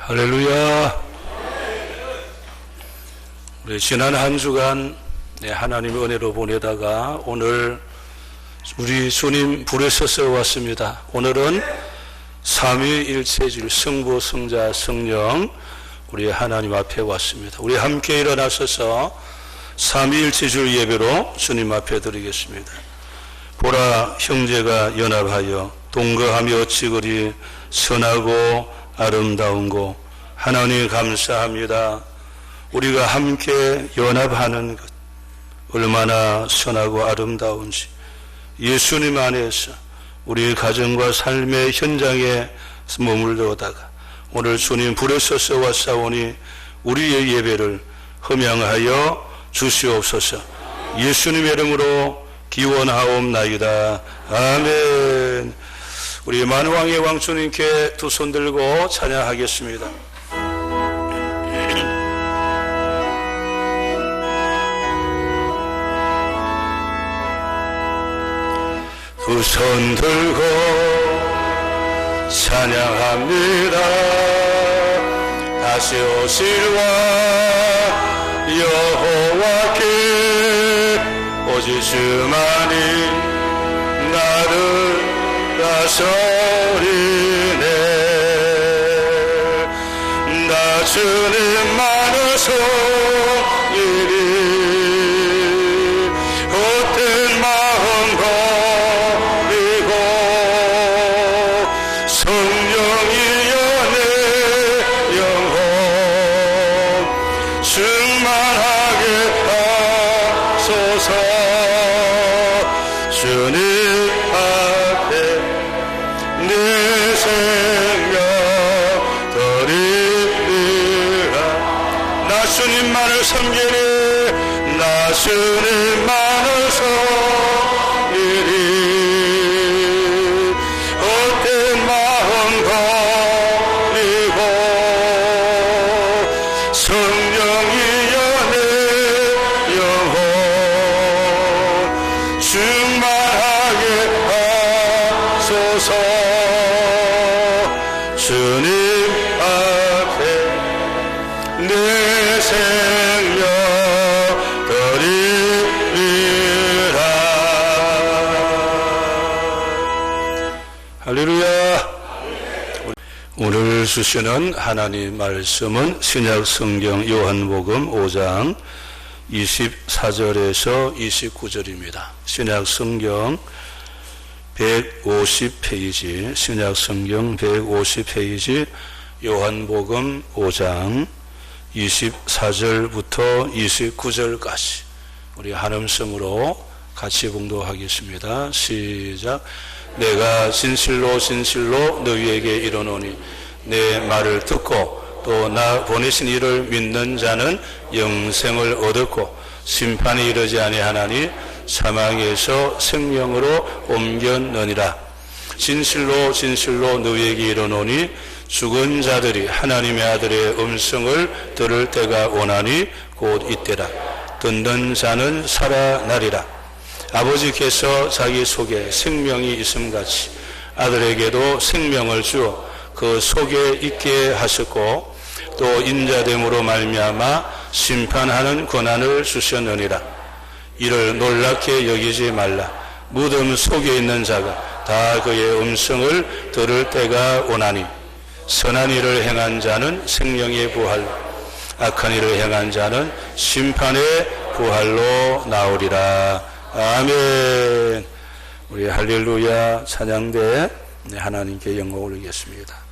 할렐루야. 우리 지난 한 주간 하나님의 은혜로 보내다가 오늘 우리 주님 불에 서서 왔습니다. 오늘은 삼위일체질 성부, 성자, 성령 우리 하나님 앞에 왔습니다. 우리 함께 일어나셔서 삼위일체질 예배로 주님 앞에 드리겠습니다. 보라, 형제가 연합하여 동거하며 어찌 그리 선하고 아름다운고. 하나님 감사합니다. 우리가 함께 연합하는 것 얼마나 선하고 아름다운지. 예수님 안에서 우리 가정과 삶의 현장에 머물러다가 오늘 주님 불에 서서 왔사오니 우리의 예배를 흠양하여 주시옵소서. 예수님의 이름으로 기원하옵나이다. 아멘. 우리 만왕의 왕 주님께 두 손 들고 찬양하겠습니다. 두 손 들고 찬양합니다. 다시 오실 왕 여호와께 오직 주만이 나를 다스리네. 나 주님만을 섬기리. 헛된 마음 버리고 성령이여 내 영혼 충만하게 하소서. 주님 앞에 내 생명 드리리라. 나 주님만을 섬기리. 나 주님만을 섬기리. 헛된 마음 버리고 성령이여 내 영혼 충만하게 하소서. 주님 앞에 내 생명 드리리라. 할렐루야. 오늘 주시는 하나님 말씀은 신약 성경 요한복음 5장 24절에서 29절입니다. 신약 성경 150페이지, 신약 성경 150페이지 요한복음 5장 24절부터 29절까지 우리 한음성으로 같이 봉독하겠습니다. 시작. 내가 진실로 진실로 너희에게 이르노니 내 말을 듣고 또 나 보내신 이를 믿는 자는 영생을 얻었고 심판이 이르지 아니하나니 사망에서 생명으로 옮겼느니라. 진실로 진실로 너희에게 이르노니 죽은 자들이 하나님의 아들의 음성을 들을 때가 오나니 곧 이때라. 듣는 자는 살아나리라. 아버지께서 자기 속에 생명이 있음같이 아들에게도 생명을 주어 그 속에 있게 하셨고 또 인자됨으로 말미암아 심판하는 권한을 주셨느니라. 이를 놀랍게 여기지 말라. 무덤 속에 있는 자가 다 그의 음성을 들을 때가 오나니 선한 일을 행한 자는 생명의 부활로 악한 일을 행한 자는 심판의 부활로 나오리라. 아멘. 우리 할렐루야 찬양대 하나님께 영광 올리겠습니다.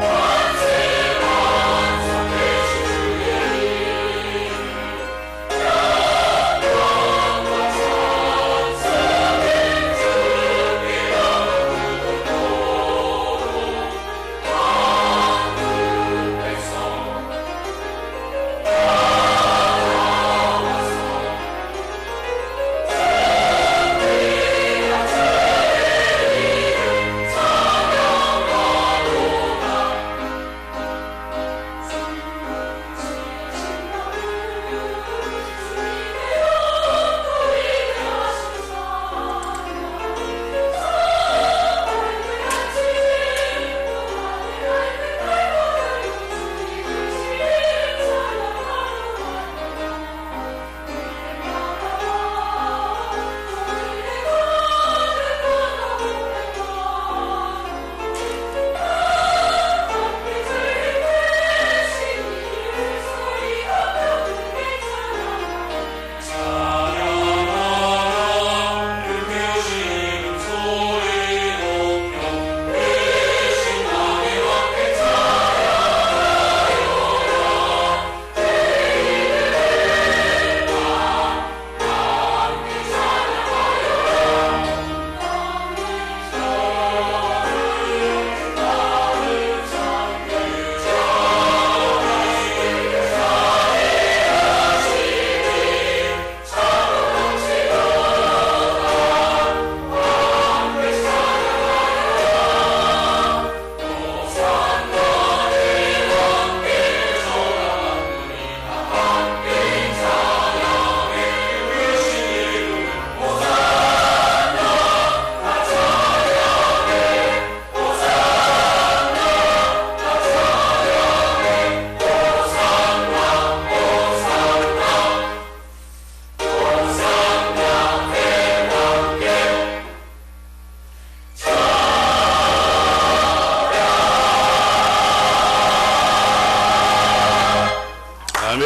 Once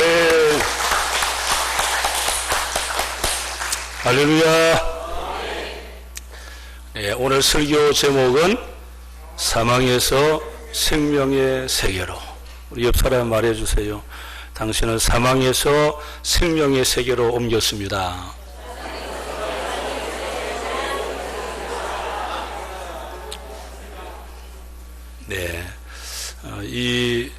아멘. 할렐루야. 네, 오늘 설교 제목은 사망에서 생명의 세계로. 우리 옆 사람 말해주세요. 당신은 사망에서 생명의 세계로 옮겼습니다. 네, 이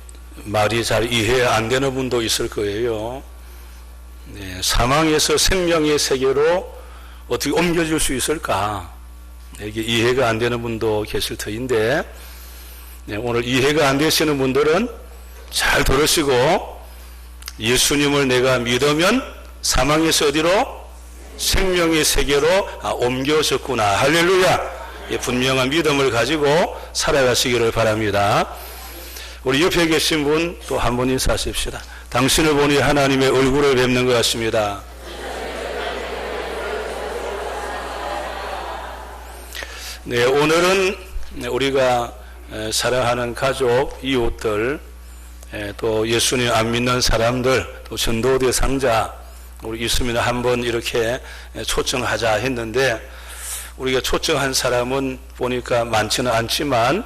말이 잘 이해 안 되는 분도 있을 거예요. 네, 사망에서 생명의 세계로 어떻게 옮겨질 수 있을까? 이게 이해가 안 되는 분도 계실 터인데, 네, 오늘 이해가 안 되시는 분들은 잘 들으시고, 예수님을 내가 믿으면 사망에서 어디로? 생명의 세계로 옮겨졌구나. 할렐루야. 분명한 믿음을 가지고 살아가시기를 바랍니다. 우리 옆에 계신 분 또 한 번 인사하십시다. 당신을 보니 하나님의 얼굴을 뵙는 것 같습니다. 네, 오늘은 우리가 사랑하는 가족, 이웃들, 또 예수님 안 믿는 사람들, 또 전도 대상자, 우리 있으면 한번 이렇게 초청하자 했는데, 우리가 초청한 사람은 보니까 많지는 않지만,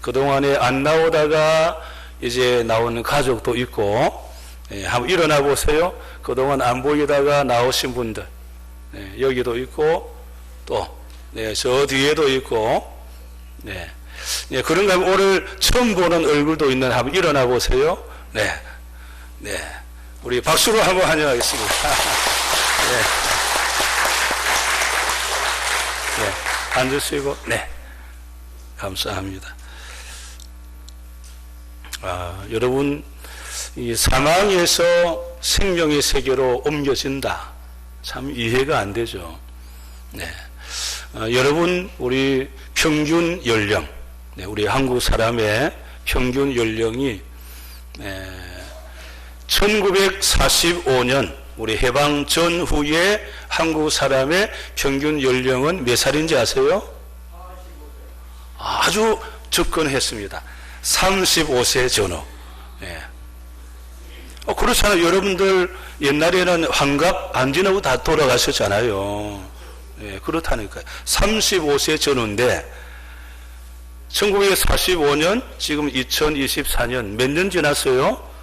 그동안에 안 나오다가 이제 나오는 가족도 있고, 한번 일어나 보세요. 그동안 안 보이다가 나오신 분들, 여기도 있고, 또, 저 뒤에도 있고, 그런가 하면 오늘 처음 보는 얼굴도 있는 한번 일어나 보세요. 우리 박수로 한번 환영하겠습니다. 앉으시고, 감사합니다. 여러분, 이 사망에서 생명의 세계로 옮겨진다. 참 이해가 안 되죠. 여러분, 우리 평균 연령, 우리 한국 사람의 평균 연령이 1945년 우리 해방 전후에 한국 사람의 평균 연령은 몇 살인지 아세요? 아주 접근했습니다. 35세 전후. 그렇잖아요. 여러분들 옛날에는 환갑 안 지나고 다 돌아가셨잖아요. 그렇다니까요. 35세 전후인데 1945년 지금 2024년 몇 년 지났어요?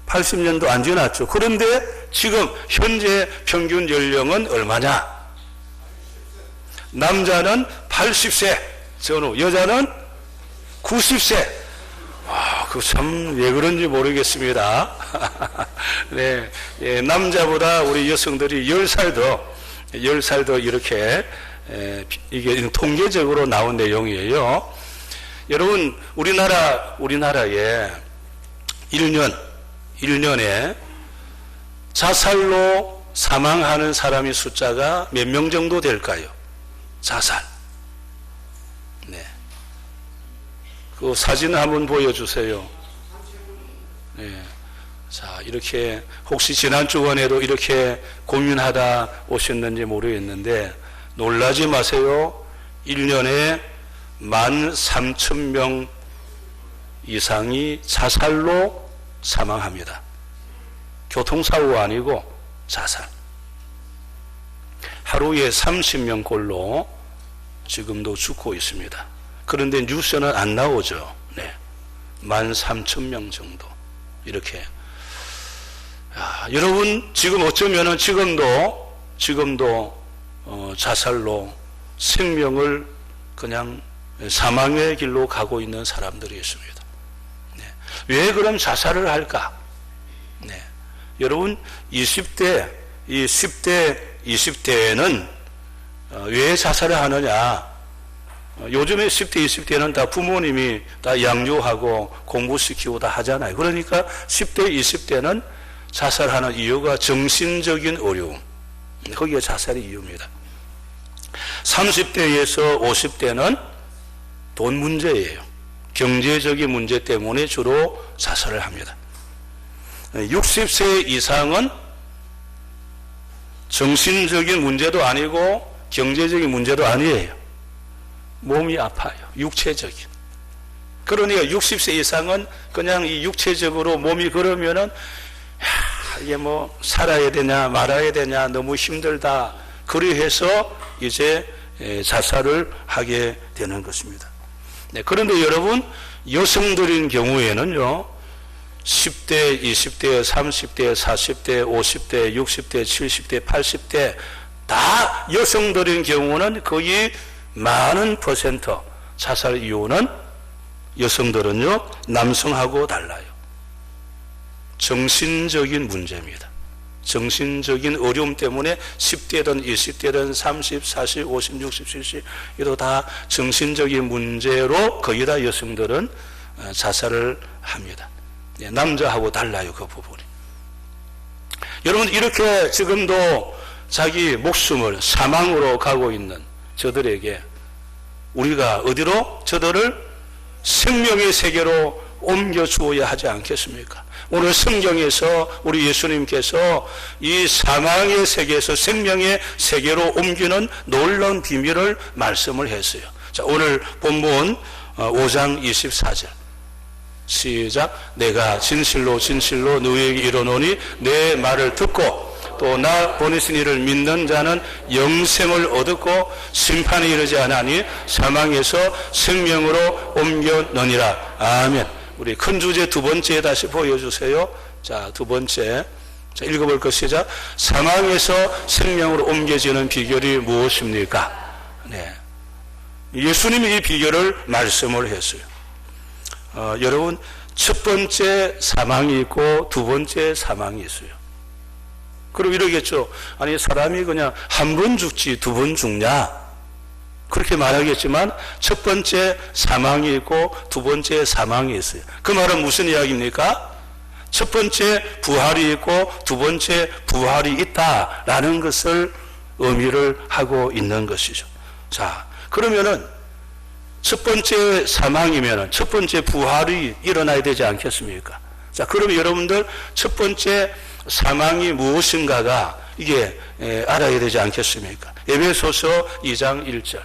80년도 안 지났죠. 그런데 지금 현재 평균 연령은 얼마냐? 남자는 80세 전후, 여자는 90세. 그 참 왜 그런지 모르겠습니다. 남자보다 우리 여성들이 10살 더 이렇게, 이게 통계적으로 나온 내용이에요. 여러분, 우리나라에 1년에 자살로 사망하는 사람의 숫자가 몇 명 정도 될까요? 자살. 그 사진을 한번 보여주세요. 자, 이렇게 혹시 지난 주간에도 이렇게 고민하다 오셨는지 모르겠는데 놀라지 마세요. 1년에 13,000명 이상이 자살로 사망합니다. 교통사고가 아니고 자살. 하루에 30명꼴로 지금도 죽고 있습니다. 그런데 뉴스는 안 나오죠. 13,000명 정도. 이렇게. 여러분, 지금 어쩌면은 지금도 자살로 생명을 그냥 사망의 길로 가고 있는 사람들이 있습니다. 왜 그럼 자살을 할까? 여러분, 20대, 이 10대, 20대에는 왜 자살을 하느냐? 요즘에 10대, 20대는 다 부모님이 다 양육하고 공부시키고 다 하잖아요. 그러니까 10대, 20대는 자살하는 이유가 정신적인 어려움. 거기에 자살이 이유입니다. 30대에서 50대는 돈 문제예요. 경제적인 문제 때문에 주로 자살을 합니다. 60세 이상은 정신적인 문제도 아니고 경제적인 문제도 아니에요. 몸이 아파요. 육체적인. 그러니까 60세 이상은 그냥 이 육체적으로 몸이 그러면은 이게 뭐 살아야 되냐 말아야 되냐 너무 힘들다 그리해서 이제 자살을 하게 되는 것입니다. 네, 그런데 여러분 여성들인 경우에는요 10대, 20대, 30대, 40대, 50대, 60대, 70대, 80대 다 여성들인 경우는 거의 많은 퍼센트 자살 이유는 여성들은요 남성하고 달라요. 정신적인 문제입니다. 정신적인 어려움 때문에 10대든 20대든 30, 40, 50, 60, 70 이도 다 정신적인 문제로 거의 다 여성들은 자살을 합니다. 남자하고 달라요 그 부분이. 여러분 이렇게 지금도 자기 목숨을 사망으로 가고 있는 저들에게 우리가 어디로 저들을 생명의 세계로 옮겨 주어야 하지 않겠습니까? 오늘 성경에서 우리 예수님께서 이 사망의 세계에서 생명의 세계로 옮기는 놀라운 비밀을 말씀을 했어요. 자, 오늘 본문 5장 24절 시작. 내가 진실로 진실로 너희에게 이르노니 내 말을 듣고 또 나 보내신 이를 믿는 자는 영생을 얻었고 심판에 이르지 않으니 사망에서 생명으로 옮겨느니라. 아멘. 우리 큰 주제 두 번째 다시 보여주세요. 자, 두 번째. 자, 읽어볼 것 시작. 사망에서 생명으로 옮겨지는 비결이 무엇입니까? 네. 예수님이 이 비결을 말씀을 했어요. 여러분, 첫 번째 사망이 있고 두 번째 사망이 있어요. 그럼 이러겠죠. 아니, 사람이 그냥 한 번 죽지 두 번 죽냐? 그렇게 말하겠지만 첫 번째 사망이 있고 두 번째 사망이 있어요. 그 말은 무슨 이야기입니까? 첫 번째 부활이 있고 두 번째 부활이 있다라는 것을 의미를 하고 있는 것이죠. 자, 그러면은 첫 번째 사망이면은 첫 번째 부활이 일어나야 되지 않겠습니까? 자, 그러면 여러분들 첫 번째 사망이 무엇인가가 이게 알아야 되지 않겠습니까? 에베소서 2장 1절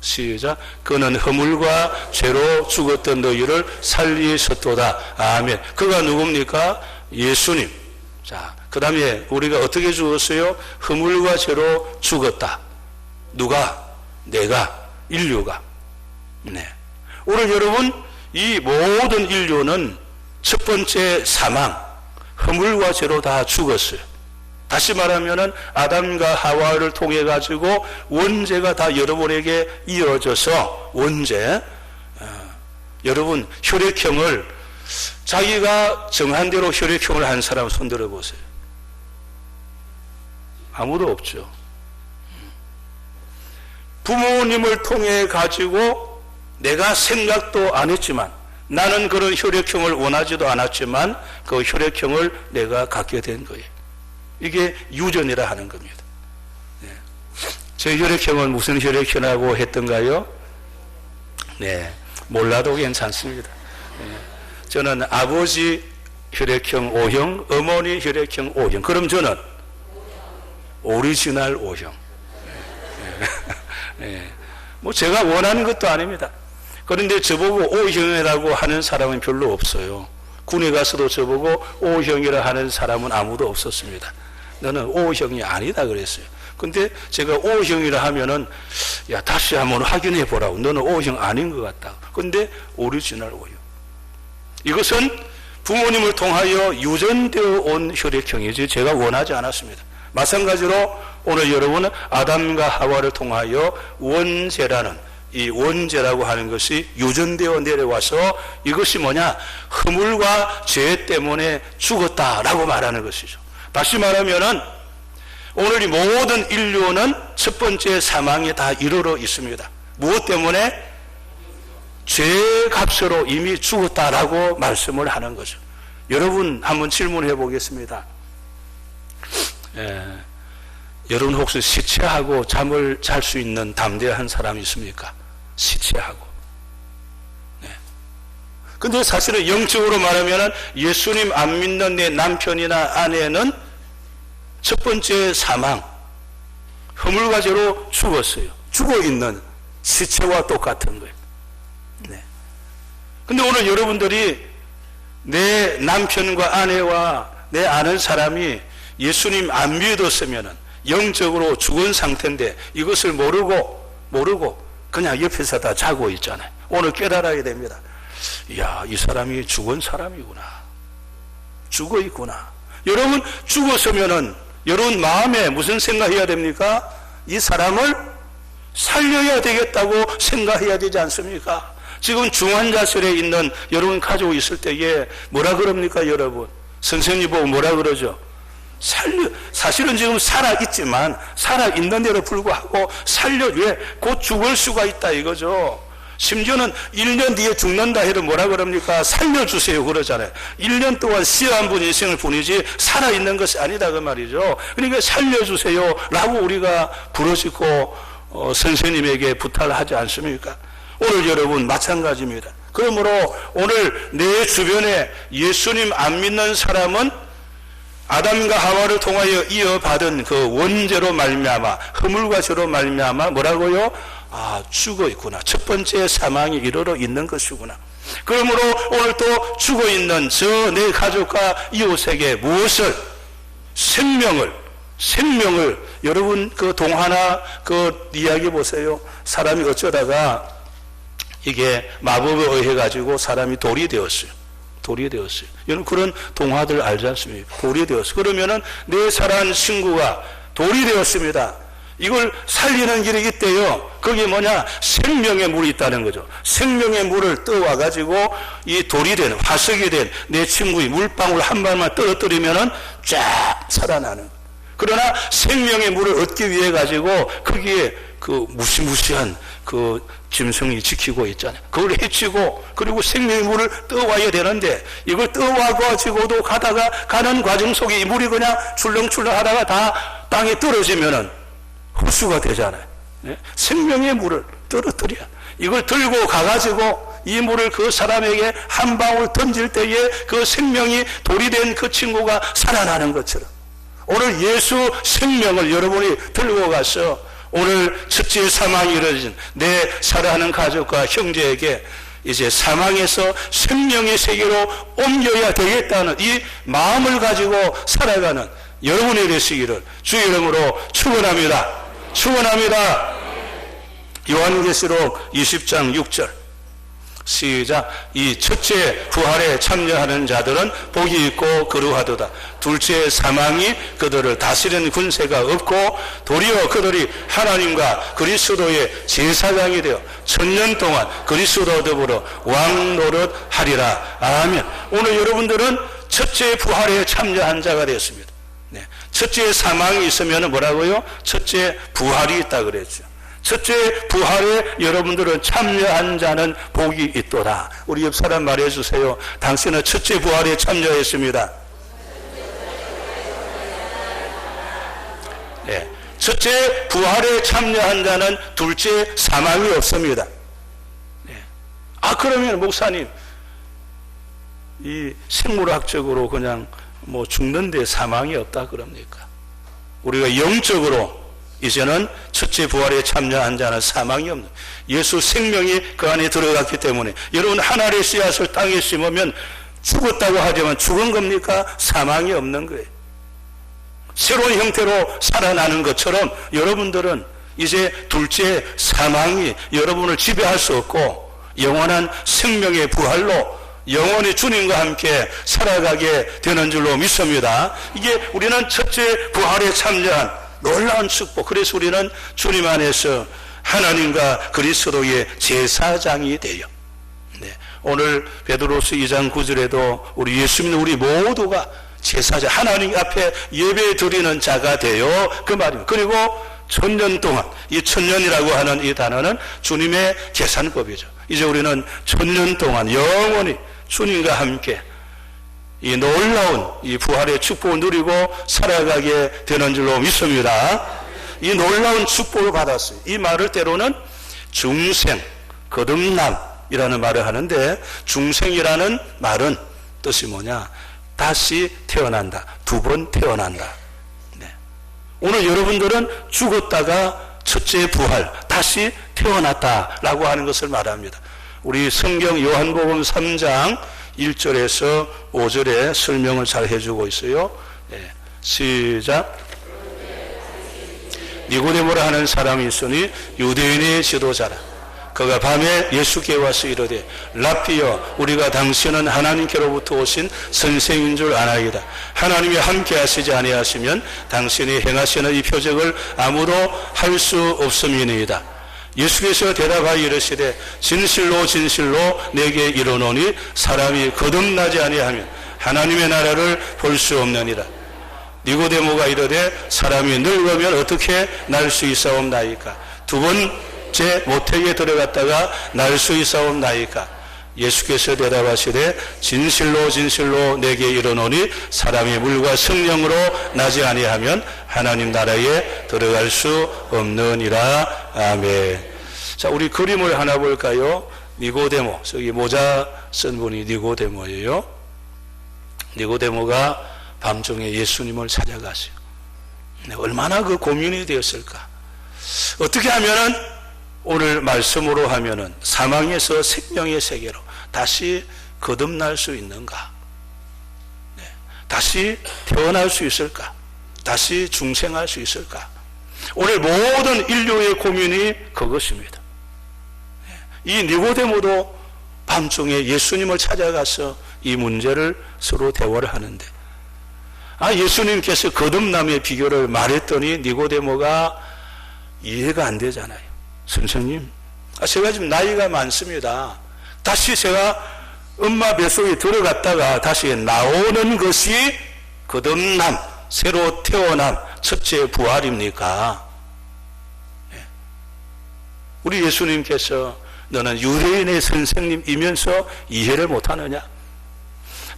시작. 그는 허물과 죄로 죽었던 너희를 살리셨도다. 아멘. 그가 누굽니까? 예수님. 자, 그 다음에 우리가 어떻게 죽었어요? 허물과 죄로 죽었다. 누가? 내가, 인류가. 네. 오늘 여러분 이 모든 인류는 첫 번째 사망, 허물과 죄로 다 죽었어요. 다시 말하면은 아담과 하와를 통해 가지고 원죄가 다 여러분에게 이어져서 원죄. 여러분 혈액형을 자기가 정한 대로 혈액형을 한 사람 손들어 보세요. 아무도 없죠. 부모님을 통해 가지고 내가 생각도 안 했지만 나는 그런 혈액형을 원하지도 않았지만 그 혈액형을 내가 갖게 된 거예요. 이게 유전이라 하는 겁니다. 네. 제 혈액형은 무슨 혈액형이라고 했던가요? 네, 몰라도 괜찮습니다. 네. 저는 아버지 혈액형 O형, 어머니 혈액형 O형. 그럼 저는 오리지널 O형. 네. 네. 뭐 제가 원하는 것도 아닙니다. 그런데 저보고 O형이라고 하는 사람은 별로 없어요. 군에 가서도 저보고 O형이라 하는 사람은 아무도 없었습니다. 너는 O형이 아니다 그랬어요. 근데 제가 O형이라 하면은 야 다시 한번 확인해 보라고. 너는 O형 아닌 것 같다. 근데 오리지널 O형. 이것은 부모님을 통하여 유전되어 온 혈액형이지 제가 원하지 않았습니다. 마찬가지로 오늘 여러분은 아담과 하와를 통하여 원죄라는 이 원죄라고 하는 것이 유전되어 내려와서 이것이 뭐냐? 허물과 죄 때문에 죽었다라고 말하는 것이죠. 다시 말하면은 오늘 이 모든 인류는 첫 번째 사망에 다 이르러 있습니다. 무엇 때문에? 죄 값으로 이미 죽었다라고 말씀을 하는 거죠. 여러분 한번 질문해 보겠습니다. 여러분 혹시 시체하고 잠을 잘 수 있는 담대한 사람이 있습니까? 시체하고. 네. 근데 사실은 영적으로 말하면 예수님 안 믿는 내 남편이나 아내는 첫 번째 사망, 허물과 죄로 죽었어요. 죽어 있는 시체와 똑같은 거예요. 네. 근데 오늘 여러분들이 내 남편과 아내와 내 아는 사람이 예수님 안 믿었으면 영적으로 죽은 상태인데 이것을 모르고 그냥 옆에서 다 자고 있잖아요. 오늘 깨달아야 됩니다. 이야, 이 사람이 죽은 사람이구나. 죽어 있구나. 여러분, 죽었으면은 여러분 마음에 무슨 생각해야 됩니까? 이 사람을 살려야 되겠다고 생각해야 되지 않습니까? 지금 중환자실에 있는 여러분 가지고 있을 때에 뭐라 그럽니까, 여러분? 선생님 보고 뭐라 그러죠? 사실은 지금 살아있지만 살아있는 데로 불구하고 왜? 곧 죽을 수가 있다 이거죠. 심지어는 1년 뒤에 죽는다 해도 뭐라 그럽니까? 살려주세요 그러잖아요. 1년 동안 시한 분 인생을 보내지 살아있는 것이 아니다 그 말이죠. 그러니까 살려주세요 라고 우리가 부르짖고 선생님에게 부탁을 하지 않습니까? 오늘 여러분 마찬가지입니다. 그러므로 오늘 내 주변에 예수님 안 믿는 사람은 아담과 하와를 통하여 이어받은 그 원죄로 말미암아 허물과 죄로 말미암아 뭐라고요? 죽어 있구나. 첫 번째 사망에 이르러 있는 것이구나. 그러므로 오늘 또 죽어 있는 저 내 가족과 이웃에게 무엇을? 생명을 여러분 그 동화나 그 이야기 보세요. 사람이 어쩌다가 이게 마법에 의해 가지고 사람이 돌이 되었어요. 여러분 그런 동화들 알지 않습니까? 돌이 되었어요. 그러면은 내 사랑하는 친구가 돌이 되었습니다. 이걸 살리는 길이 있대요. 그게 뭐냐? 생명의 물이 있다는 거죠. 생명의 물을 떠와 가지고 이 돌이 된 화석이 된 내 친구의 물방울 한 방울만 떨어뜨리면은 쫙 살아나는 거예요. 그러나 생명의 물을 얻기 위해 가지고 거기에 그 무시무시한 그 짐승이 지키고 있잖아요. 그걸 해치고 그리고 생명의 물을 떠와야 되는데 이걸 떠와 가지고도 가는 과정 속에 이 물이 그냥 출렁출렁 하다가 다 땅에 떨어지면은 흡수가 되잖아요. 네? 생명의 물을 떨어뜨려 이걸 들고 가가지고 이 물을 그 사람에게 한 방울 던질 때에 그 생명이 돌이 된 그 친구가 살아나는 것처럼 오늘 예수 생명을 여러분이 들고 가서 오늘 첫째 사망이 이루어진 내 사랑하는 가족과 형제에게 이제 사망에서 생명의 세계로 옮겨야 되겠다는 이 마음을 가지고 살아가는 여러분이 되시기를 주 이름으로 축원합니다. 요한계시록 20장 6절 시작. 이 첫째 부활에 참여하는 자들은 복이 있고 그루하도다. 둘째 사망이 그들을 다스리는 군세가 없고 도리어 그들이 하나님과 그리스도의 제사장이 되어 1000년 동안 그리스도 더불어 왕 노릇하리라. 아멘. 오늘 여러분들은 첫째 부활에 참여한 자가 되었습니다. 네. 첫째 사망이 있으면 뭐라고요? 첫째 부활이 있다 그랬죠. 첫째 부활에 여러분들은 참여한 자는 복이 있도다. 우리 옆 사람 말해주세요. 당신은 첫째 부활에 참여했습니다. 네. 첫째 부활에 참여한 자는 둘째 사망이 없습니다. 네. 그러면 목사님 이 생물학적으로 그냥 뭐 죽는데 사망이 없다 그럽니까? 우리가 영적으로 이제는 첫째 부활에 참여한 자는 사망이 없는 예수 생명이 그 안에 들어갔기 때문에 여러분 하나의 씨앗을 땅에 심으면 죽었다고 하지만 죽은 겁니까? 사망이 없는 거예요. 새로운 형태로 살아나는 것처럼 여러분들은 이제 둘째 사망이 여러분을 지배할 수 없고 영원한 생명의 부활로 영원히 주님과 함께 살아가게 되는 줄로 믿습니다. 이게 우리는 첫째 부활에 참여한 놀라운 축복. 그래서 우리는 주님 안에서 하나님과 그리스도의 제사장이 돼요. 네. 오늘 베드로서 2장 9절에도 우리 예수 믿는 우리 모두가 제사장, 하나님 앞에 예배 드리는 자가 돼요. 그 말입니다. 그리고 1000년 동안, 이 1000년이라고 하는 이 단어는 주님의 계산법이죠. 이제 우리는 1000년 동안 영원히 주님과 함께 이 놀라운 이 부활의 축복을 누리고 살아가게 되는 줄로 믿습니다. 이 놀라운 축복을 받았어요. 이 말을 때로는 중생, 거듭남이라는 말을 하는데 중생이라는 말은 뜻이 뭐냐? 다시 태어난다. 2번 태어난다. 네. 오늘 여러분들은 죽었다가 첫째 부활, 다시 태어났다라고 하는 것을 말합니다. 우리 성경 요한복음 3장 1절에서 5절에 설명을 잘 해주고 있어요. 네. 시작. 니고데모라 하는 사람이 있으니 유대인의 지도자라. 그가 밤에 예수께 와서 이르되 라피여, 우리가 당신은 하나님께로부터 오신 선생인 줄 아나이다. 하나님이 함께 하시지 아니하시면 당신이 행하시는 이 표적을 아무도 할 수 없음이니이다. 예수께서 대답하여 이르시되 진실로 진실로 내게 이르노니 사람이 거듭나지 아니하면 하나님의 나라를 볼 수 없느니라. 니고데모가 이르되 사람이 늙으면 어떻게 날 수 있사옵나이까? 두 번째 모태에 들어갔다가 날 수 있사옵나이까? 예수께서 대답하시되 진실로 진실로 내게 이르노니 사람이 물과 성령으로 나지 아니하면 하나님 나라에 들어갈 수 없느니라. 아멘. 자, 우리 그림을 하나 볼까요? 니고데모, 저기 모자 쓴 분이 니고데모예요. 니고데모가 밤중에 예수님을 찾아갔어요. 얼마나 그 고민이 되었을까? 어떻게 하면은 오늘 말씀으로 하면은 사망에서 생명의 세계로 다시 거듭날 수 있는가? 네. 다시 태어날 수 있을까? 다시 중생할 수 있을까? 오늘 모든 인류의 고민이 그것입니다. 네. 이 니고데모도 밤중에 예수님을 찾아가서 이 문제를 서로 대화를 하는데, 예수님께서 거듭남의 비결을 말했더니 니고데모가 이해가 안 되잖아요. 선생님, 제가 지금 나이가 많습니다. 다시 제가 엄마 뱃속에 들어갔다가 다시 나오는 것이 거듭남, 새로 태어남, 첫째 부활입니까? 우리 예수님께서 너는 유대인의 선생님이면서 이해를 못하느냐?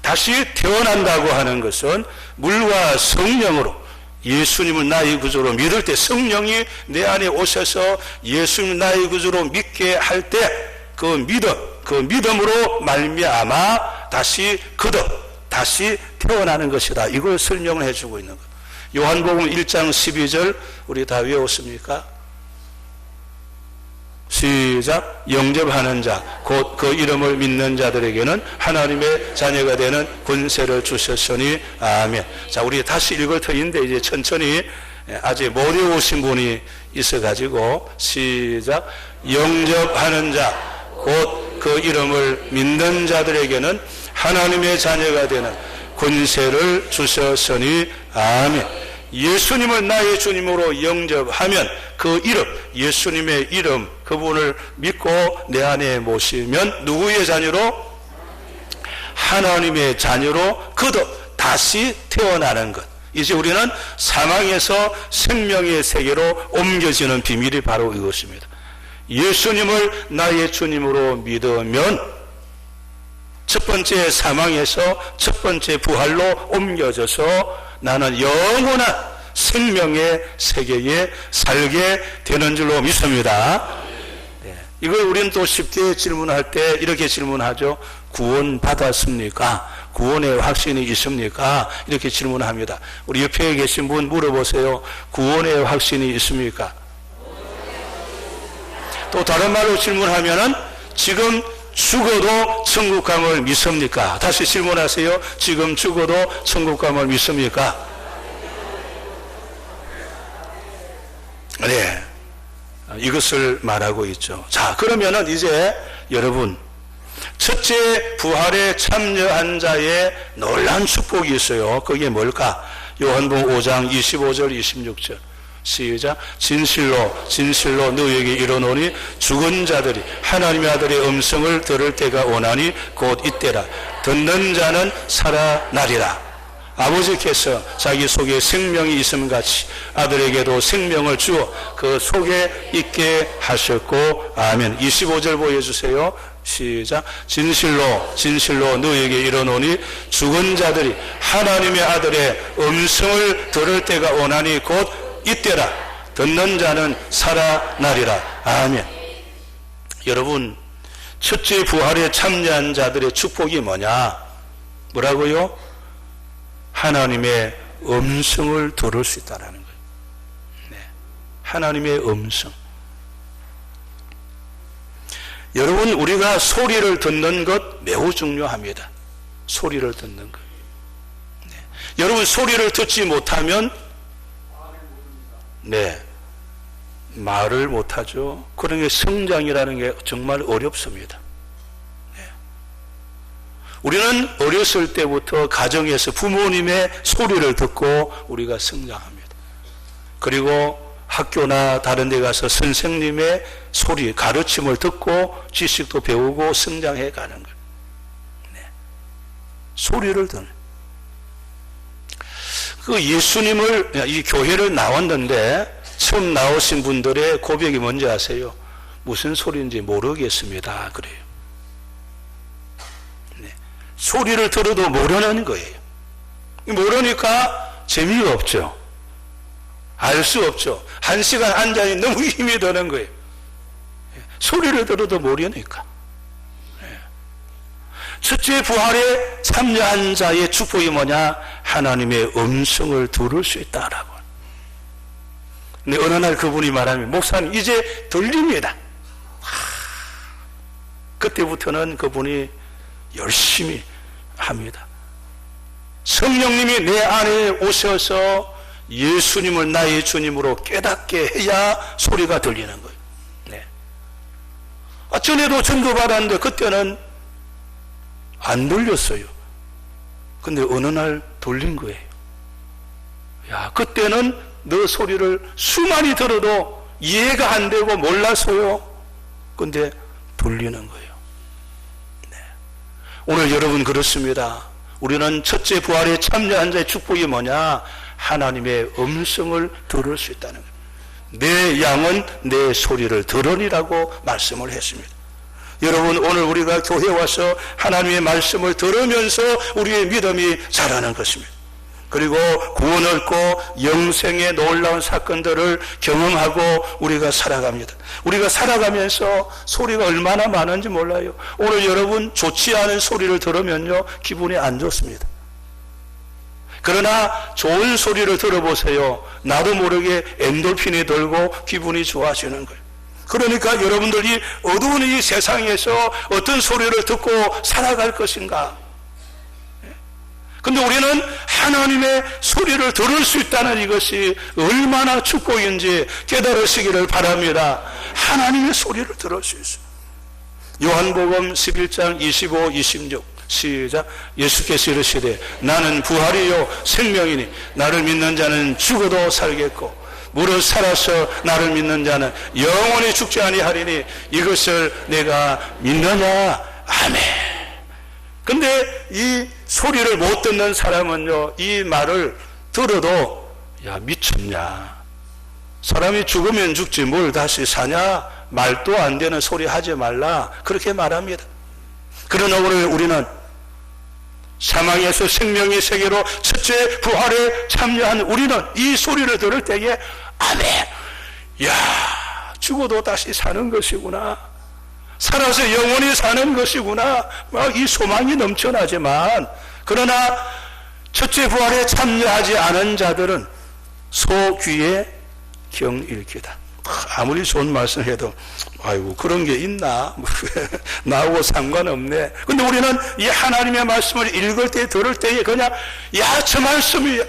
다시 태어난다고 하는 것은 물과 성령으로, 예수님을 나의 구주로 믿을 때 성령이 내 안에 오셔서 예수님 나의 구주로 믿게 할 때 그 믿음으로 말미암아 다시 다시 태어나는 것이다. 이걸 설명을 해주고 있는 것. 요한복음 1장 12절 우리 다 외웠습니까? 시작. 영접하는 자 곧 그 이름을 믿는 자들에게는 하나님의 자녀가 되는 권세를 주셨으니 아멘. 자, 우리 다시 읽을 터인데 이제 천천히, 아직 못 외우신 분이 있어가지고 시작. 영접하는 자 곧 그 이름을 믿는 자들에게는 하나님의 자녀가 되는 권세를 주셨으니 아멘. 예수님을 나의 주님으로 영접하면 그 이름, 예수님의 이름, 그분을 믿고 내 안에 모시면 누구의 자녀로? 하나님의 자녀로 거듭 다시 태어나는 것. 이제 우리는 사망에서 생명의 세계로 옮겨지는 비밀이 바로 이것입니다. 예수님을 나의 주님으로 믿으면 첫 번째 사망에서 첫 번째 부활로 옮겨져서 나는 영원한 생명의 세계에 살게 되는 줄로 믿습니다. 네. 이걸 우리는 또 쉽게 질문할 때 이렇게 질문하죠. 구원 받았습니까? 구원의 확신이 있습니까? 이렇게 질문합니다. 우리 옆에 계신 분 물어보세요. 구원의 확신이 있습니까? 또 다른 말로 질문하면은 지금 죽어도 천국감을 믿습니까? 다시 질문하세요. 지금 죽어도 천국감을 믿습니까? 네. 이것을 말하고 있죠. 자, 그러면은 이제 여러분, 첫째 부활에 참여한 자의 놀라운 축복이 있어요. 그게 뭘까? 요한복음 5장 25절 26절. 시작. 진실로 진실로 너희에게 이르노니 죽은 자들이 하나님의 아들의 음성을 들을 때가 오나니 곧 이때라. 듣는 자는 살아나리라. 아버지께서 자기 속에 생명이 있음 같이 아들에게도 생명을 주어 그 속에 있게 하셨고 아멘. 25절 보여주세요. 시작. 진실로 진실로 너희에게 이르노니 죽은 자들이 하나님의 아들의 음성을 들을 때가 오나니 곧 이때라. 듣는 자는 살아나리라. 아멘. 여러분, 첫째 부활에 참여한 자들의 축복이 뭐냐? 뭐라고요? 하나님의 음성을 들을 수 있다는 거예요. 네. 하나님의 음성. 여러분, 우리가 소리를 듣는 것 매우 중요합니다. 소리를 듣는 거예요. 네. 여러분 소리를 듣지 못하면 말을 못하죠. 그런 게 성장이라는 게 정말 어렵습니다. 네. 우리는 어렸을 때부터 가정에서 부모님의 소리를 듣고 우리가 성장합니다. 그리고 학교나 다른 데 가서 선생님의 소리, 가르침을 듣고 지식도 배우고 성장해 가는 거예요. 네. 소리를 듣는. 그 예수님을, 이 교회를 나왔는데 처음 나오신 분들의 고백이 뭔지 아세요? 무슨 소리인지 모르겠습니다. 그래요. 네. 소리를 들어도 모르는 거예요. 모르니까 재미가 없죠. 알 수 없죠. 1시간 앉아있니 너무 힘이 드는 거예요. 소리를 들어도 모르니까. 첫째 부활에 참여한 자의 축복이 뭐냐? 하나님의 음성을 들을 수 있다라고. 근데 어느 날 그분이 말하면 목사님 이제 들립니다. 그때부터는 그분이 열심히 합니다. 성령님이 내 안에 오셔서 예수님을 나의 주님으로 깨닫게 해야 소리가 들리는 거예요. 네. 전에도 전도 받았는데 그때는 안 들렸어요. 근데 어느 날 들린 거예요. 야, 그때는 너 소리를 수많이 들어도 이해가 안 되고 몰라서요. 근데 들리는 거예요. 네. 오늘 여러분 그렇습니다. 우리는 첫째 부활에 참여한 자의 축복이 뭐냐? 하나님의 음성을 들을 수 있다는 거예요. 내 양은 내 소리를 들으리라고 말씀을 했습니다. 여러분 오늘 우리가 교회에 와서 하나님의 말씀을 들으면서 우리의 믿음이 자라는 것입니다. 그리고 구원 얻고 영생의 놀라운 사건들을 경험하고 우리가 살아갑니다. 우리가 살아가면서 소리가 얼마나 많은지 몰라요. 오늘 여러분 좋지 않은 소리를 들으면요 기분이 안 좋습니다. 그러나 좋은 소리를 들어보세요. 나도 모르게 엔돌핀이 돌고 기분이 좋아지는 거예요. 그러니까 여러분들이 어두운 이 세상에서 어떤 소리를 듣고 살아갈 것인가? 근데 우리는 하나님의 소리를 들을 수 있다는 이것이 얼마나 축복인지 깨달으시기를 바랍니다. 하나님의 소리를 들을 수 있어요. 요한복음 11장 25, 26 시작. 예수께서 이르시되 나는 부활이요 생명이니 나를 믿는 자는 죽어도 살겠고 무릇 살아서 나를 믿는 자는 영원히 죽지 아니하리니 이것을 내가 믿느냐? 아멘. 근데 이 소리를 못 듣는 사람은요 이 말을 들어도 야 미쳤냐, 사람이 죽으면 죽지 뭘 다시 사냐, 말도 안 되는 소리 하지 말라 그렇게 말합니다. 그러나 오늘 우리는 사망에서 생명의 세계로 첫째 부활에 참여한 우리는 이 소리를 들을 때에 아멘, 야 죽어도 다시 사는 것이구나, 살아서 영원히 사는 것이구나, 막 이 소망이 넘쳐나지만 그러나 첫째 부활에 참여하지 않은 자들은 소귀에 경일기다. 아무리 좋은 말씀해도 아이고 그런 게 있나 나하고 상관없네. 근데 우리는 이 하나님의 말씀을 읽을 때 들을 때에 그냥 야 저 말씀이야,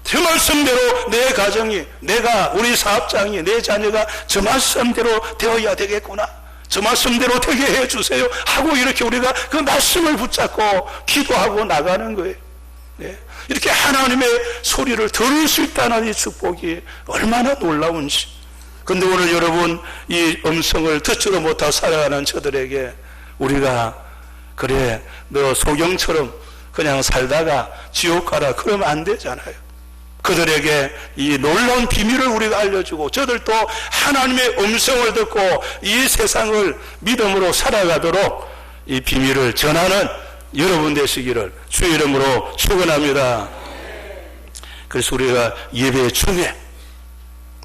저 말씀대로 내 가정이, 내가 우리 사업장이, 내 자녀가 저 말씀대로 되어야 되겠구나, 저 말씀대로 되게 해주세요 하고 이렇게 우리가 그 말씀을 붙잡고 기도하고 나가는 거예요. 네. 이렇게 하나님의 소리를 들을 수 있다는 이 축복이 얼마나 놀라운지. 근데 오늘 여러분 이 음성을 듣지도 못하고 살아가는 저들에게 우리가 그래 너 소경처럼 그냥 살다가 지옥 가라 그러면 안 되잖아요. 그들에게 이 놀라운 비밀을 우리가 알려주고 저들도 하나님의 음성을 듣고 이 세상을 믿음으로 살아가도록 이 비밀을 전하는 여러분 되시기를 주의 이름으로 축원합니다. 그래서 우리가 예배 중에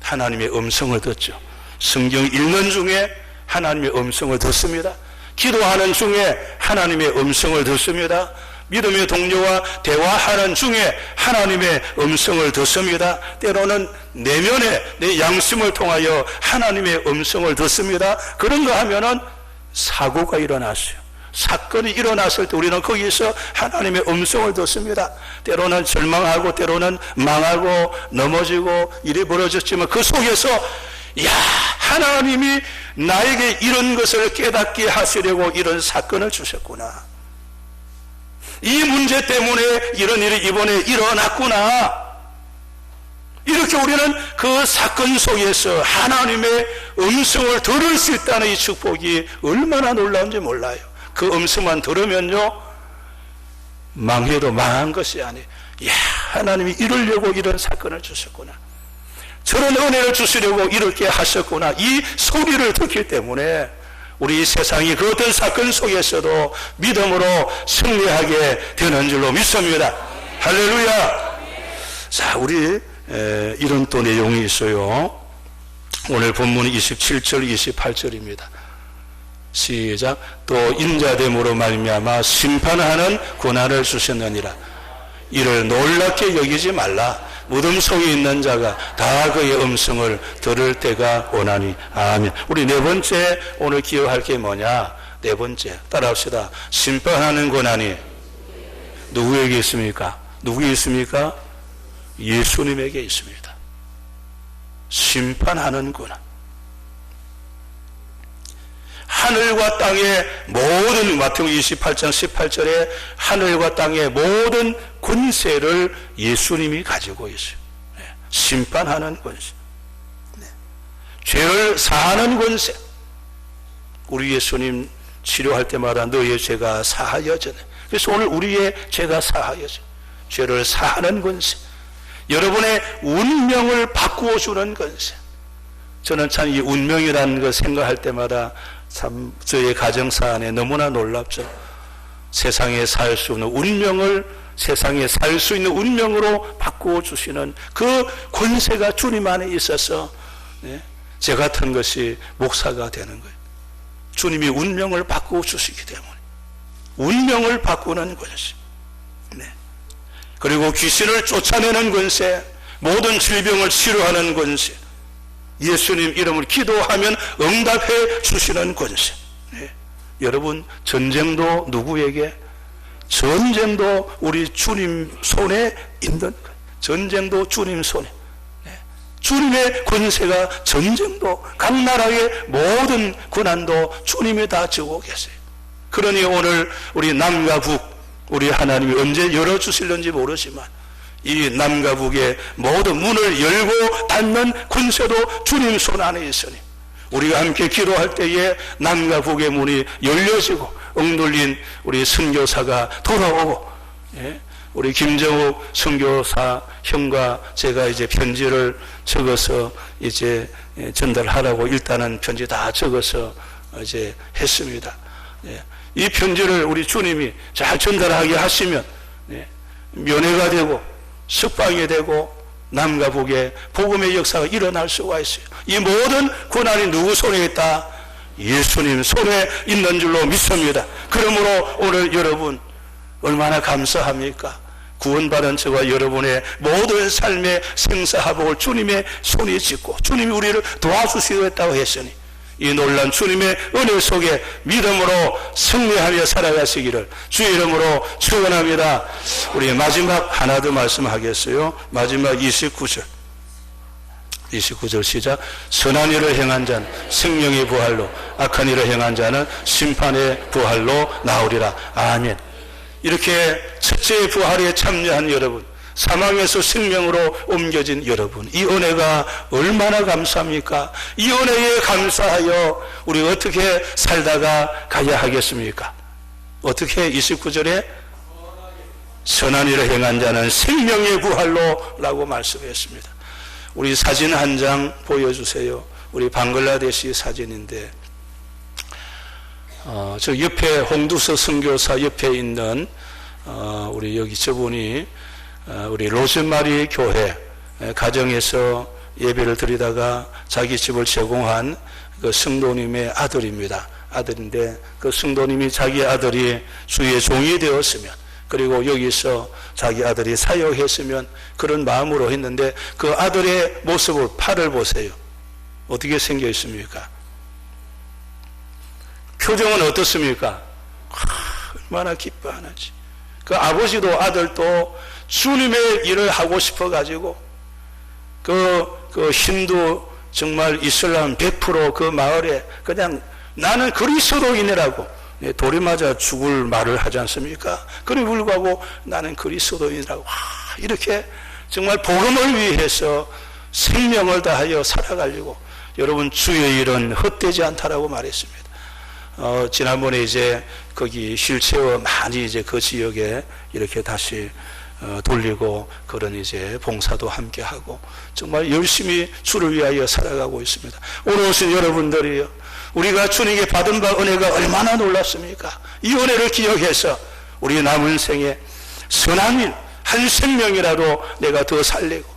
하나님의 음성을 듣죠. 성경 읽는 중에 하나님의 음성을 듣습니다. 기도하는 중에 하나님의 음성을 듣습니다. 믿음의 동료와 대화하는 중에 하나님의 음성을 듣습니다. 때로는 내면의 내 양심을 통하여 하나님의 음성을 듣습니다. 그런 거 하면은 사고가 일어났어요. 사건이 일어났을 때 우리는 거기서 하나님의 음성을 듣습니다. 때로는 절망하고 때로는 망하고 넘어지고 일이 벌어졌지만 그 속에서 하나님이 나에게 이런 것을 깨닫게 하시려고 이런 사건을 주셨구나. 이 문제 때문에 이런 일이 이번에 일어났구나. 이렇게 우리는 그 사건 속에서 하나님의 음성을 들을 수 있다는 이 축복이 얼마나 놀라운지 몰라요. 그 음성만 들으면요, 망해도 망한 것이 아니에요. 하나님이 이러려고 이런 사건을 주셨구나. 저런 은혜를 주시려고 이렇게 하셨구나. 이 소리를 듣기 때문에 우리 이 세상이 그 어떤 사건 속에서도 믿음으로 승리하게 되는 줄로 믿습니다. 할렐루야. 자, 우리 이런 또 내용이 있어요. 오늘 본문 27절 28절입니다. 시작. 또 인자됨으로 말미암아 심판하는 고난을 주셨느니라. 이를 놀랍게 여기지 말라. 무덤 속에 있는 자가 다 그의 음성을 들을 때가 오나니. 아멘. 우리 네 번째 오늘 기억할 게 뭐냐? 네 번째 따라합시다. 심판하는 고난이 누구에게 있습니까? 누구에게 있습니까? 예수님에게 있습니다. 심판하는 고난. 하늘과 땅의 모든, 마태복음 28장 18절에 하늘과 땅의 모든 권세를 예수님이 가지고 있어요. 심판하는 권세, 죄를 사하는 권세. 우리 예수님 치료할 때마다 너의 죄가 사하여져네. 그래서 오늘 우리의 죄가 사하여져. 죄를 사하는 권세, 여러분의 운명을 바꾸어 주는 권세. 저는 참 이 운명이라는 거 생각할 때마다 참 저의 가정사 안에 너무나 놀랍죠. 세상에 살 수 있는 운명을 세상에 살 수 있는 운명으로 바꾸어 주시는 그 권세가 주님 안에 있어서 제 같은 것이 목사가 되는 거예요. 주님이 운명을 바꾸어 주시기 때문에. 운명을 바꾸는 권세. 그리고 귀신을 쫓아내는 권세, 모든 질병을 치료하는 권세, 예수님 이름을 기도하면 응답해 주시는 권세. 여러분, 전쟁도 누구에게? 전쟁도 우리 주님 손에 있는 거예요. 전쟁도 주님 손에. 주님의 권세가 전쟁도, 각 나라의 모든 고난도 주님이 다 지고 계세요. 그러니 오늘 우리 남과 북, 우리 하나님이 언제 열어주실는지 모르지만 이 남과 북의 모든 문을 열고 닫는 권세도 주님 손 안에 있으니 우리가 함께 기도할 때에 남과 북의 문이 열려지고 억눌린 우리 선교사가 돌아오고, 우리 김정욱 선교사 형과 제가 이제 편지를 적어서 이제 전달하라고 일단은 편지 다 적어서 이제 했습니다. 이 편지를 우리 주님이 잘 전달하게 하시면 면회가 되고 석방이 되고 남과 북에 복음의 역사가 일어날 수가 있어요. 이 모든 고난이 누구 손에 있다? 예수님 손에 있는 줄로 믿습니다. 그러므로 오늘 여러분 얼마나 감사합니까? 구원받은 저와 여러분의 모든 삶의 생사화복을 주님의 손이 짚고 주님이 우리를 도와주시겠다고 했으니 이 놀란 주님의 은혜 속에 믿음으로 승리하며 살아가시기를 주의 이름으로 축원합니다. 우리 마지막 하나 더 말씀하겠어요. 마지막 29절 시작. 선한 일을 행한 자는 생명의 부활로, 악한 일을 행한 자는 심판의 부활로 나오리라. 아멘. 이렇게 첫째 부활에 참여한 여러분, 사망에서 생명으로 옮겨진 여러분, 이 은혜가 얼마나 감사합니까? 이 은혜에 감사하여 우리 어떻게 살다가 가야 하겠습니까? 어떻게? 29절에 선한 일을 행한 자는 생명의 부활로 라고 말씀했습니다. 우리 사진 한 장 보여주세요. 우리 방글라데시 사진인데 저 옆에 홍두서 선교사 옆에 있는 우리 여기 저분이 우리 로즈마리 교회 가정에서 예배를 드리다가 자기 집을 제공한 그 성도님의 아들입니다. 아들인데 그 성도님이 자기 아들이 주의 종이 되었으면, 그리고 여기서 자기 아들이 사역했으면 그런 마음으로 했는데 그 아들의 모습을, 팔을 보세요. 어떻게 생겨 있습니까? 표정은 어떻습니까? 얼마나 기뻐하는지. 그 아버지도 아들도 주님의 일을 하고 싶어 가지고 그 힌두 정말 이슬람 100% 그 마을에 그냥 나는 그리스도인이라고 돌이 맞아 죽을 말을 하지 않습니까? 그럼에도 불구하고 나는 그리스도인이라고 이렇게 정말 복음을 위해서 생명을 다하여 살아가려고. 여러분, 주의 일은 헛되지 않다라고 말했습니다. 지난번에 이제 거기 휠체어 많이 이제 그 지역에 이렇게 다시 돌리고 그런 이제 봉사도 함께 하고 정말 열심히 주를 위하여 살아가고 있습니다. 오늘 오신 여러분들이요, 우리가 주님께 받은 바 은혜가 얼마나 놀랍습니까? 이 은혜를 기억해서 우리 남은 생에 선한 일 한 생명이라도 내가 더 살리고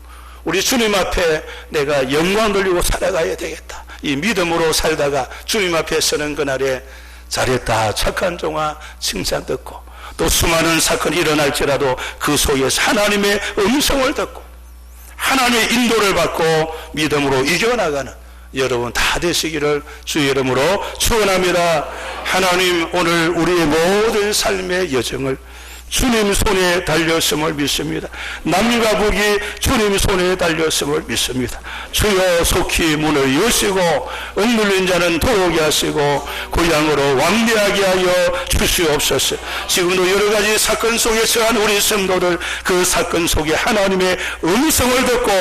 우리 주님 앞에 내가 영광 돌리고 살아가야 되겠다. 이 믿음으로 살다가 주님 앞에 서는 그날에 잘했다, 착한 종아 칭찬 듣고 또 수많은 사건이 일어날지라도 그 속에서 하나님의 음성을 듣고 하나님의 인도를 받고 믿음으로 이겨나가는 여러분 다 되시기를 주의 이름으로 축원합니다. 하나님, 오늘 우리의 모든 삶의 여정을 주님 손에 달렸음을 믿습니다. 남과 북이 주님 손에 달렸음을 믿습니다. 주여 속히 문을 여시고 억눌린 자는 들어오게 하시고 고향으로 왕래하게 하여 주시옵소서. 지금도 여러 가지 사건 속에 처한 우리 성도들, 그 사건 속에 하나님의 음성을 듣고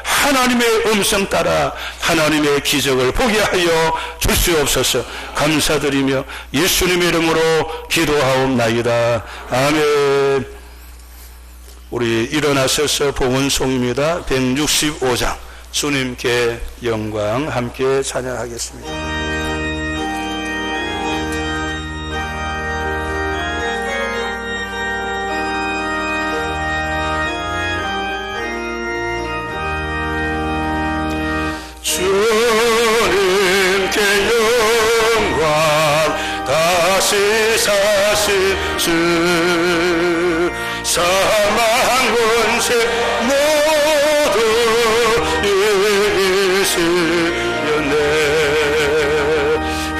하나님의 음성 따라 하나님의 기적을 보게 하여 주시옵소서. 감사드리며 예수님의 이름으로 기도하옵나이다. 아멘. 우리 일어나셔서 복음송입니다. 165장 주님께 영광 함께 찬양하겠습니다. 주님께 영광 다시 사실 주 사망 권세 모두 이기시려네.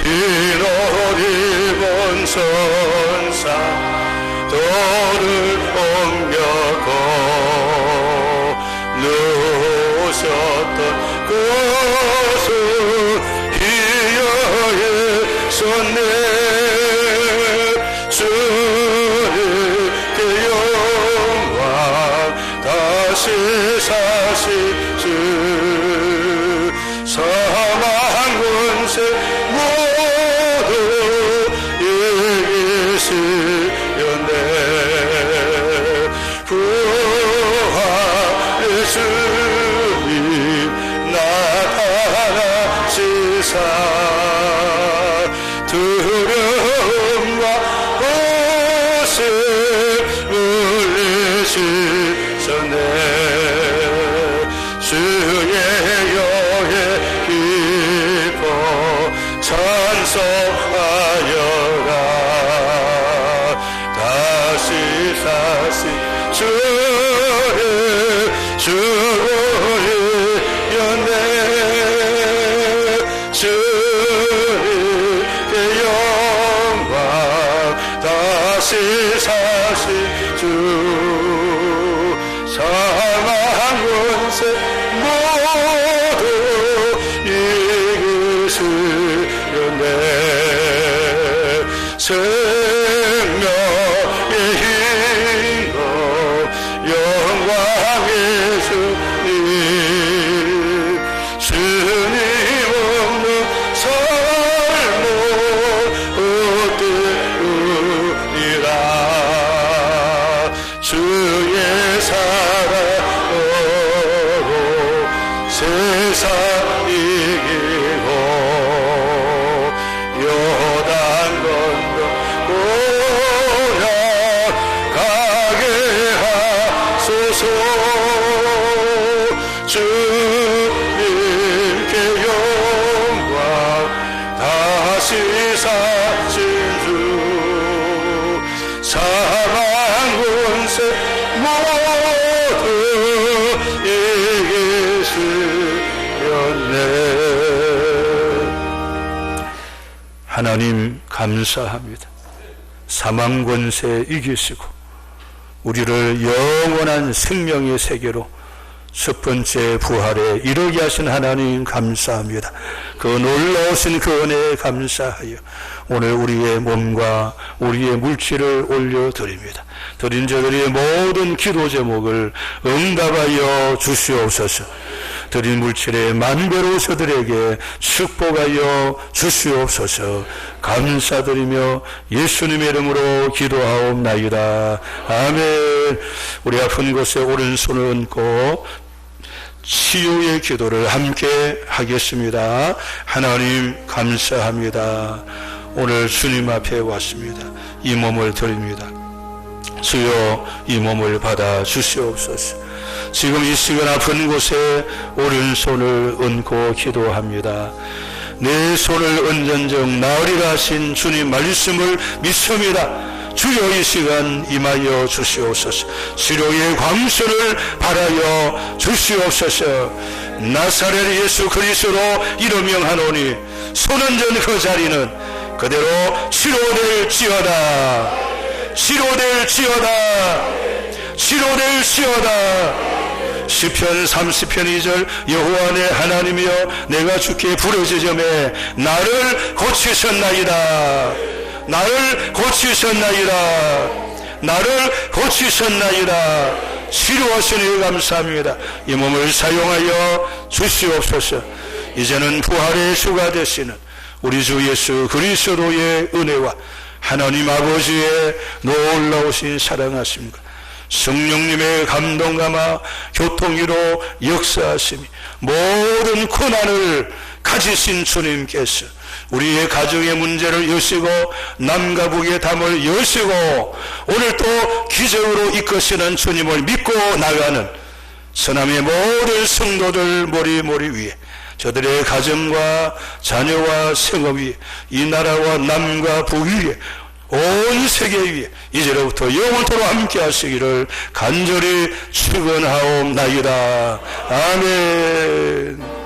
흰 옷 입은 선사 돌을 옮겨고 누우셨던 곳은 기여에 섰네. 사실 주 사망 권세 모두 이기시려네. 부활의 주님 나타나시사 두려움과 옷을 물리시네. 주의 여에 기뻐 찬송하여라. 다시 다시 주의 연대 주의 영광 다시 사시 주 사망 권세 모두 이기시려네. 생명의 힘과 영광의 주님, 주님 없는 삶은 헛되으리라. 주의 사랑으로 세상 이기고 요단 건너 고향 가게 하소서. 주님께 영광 다시 사신 주 사망 권세 모두 이기시렸네. 하나님 감사합니다. 사망 권세 이기시고 우리를 영원한 생명의 세계로 첫 번째 부활에 이르게 하신 하나님 감사합니다. 그 놀라우신 그 은혜에 감사하여 오늘 우리의 몸과 우리의 물질을 올려드립니다. 드린 저들의 모든 기도 제목을 응답하여 주시옵소서. 드린 물질의 만배로 저들에게 축복하여 주시옵소서. 감사드리며 예수님의 이름으로 기도하옵나이다. 아멘. 우리 아픈 곳에 오른손을 얹고 치유의 기도를 함께 하겠습니다. 하나님 감사합니다. 오늘 주님 앞에 왔습니다. 이 몸을 드립니다. 주여 이 몸을 받아 주시옵소서. 지금 이 시간 아픈 곳에 오른손을 얹고 기도합니다. 내 손을 얹은즉 나으리라 하신 주님 말씀을 믿습니다. 주여 이 시간 임하여 주시옵소서. 치료의 광선을 발하여 주시옵소서. 나사렛 예수 그리스도로 이름 명하노니 손 얹은 그 자리는 그대로 치료될지어다. 치료될지어다. 치료될지어다. 시편 30편 2절 여호와 내 하나님이여 내가 주께 부르짖음에 나를 고치셨나이다. 나를 고치셨나이다. 나를 고치셨나이다. 치료하시니 감사합니다. 이 몸을 사용하여 주시옵소서. 이제는 부활의 주가 되시는 우리 주 예수 그리스도의 은혜와 하나님 아버지의 놀라우신 사랑하심과 성령님의 감동감화 교통이로 역사하심이 모든 고난을 가지신 주님께서 우리의 가정의 문제를 여시고 남과 북의 담을 여시고 오늘 또 기적으로 이끄시는 주님을 믿고 나가는 서남의 모든 성도들 머리 위에 저들의 가정과 자녀와 생업 위에 이 나라와 남과 북 위에 온 세계 위에 이제로부터 영원토록 함께 하시기를 간절히 축원하옵나이다. 아멘.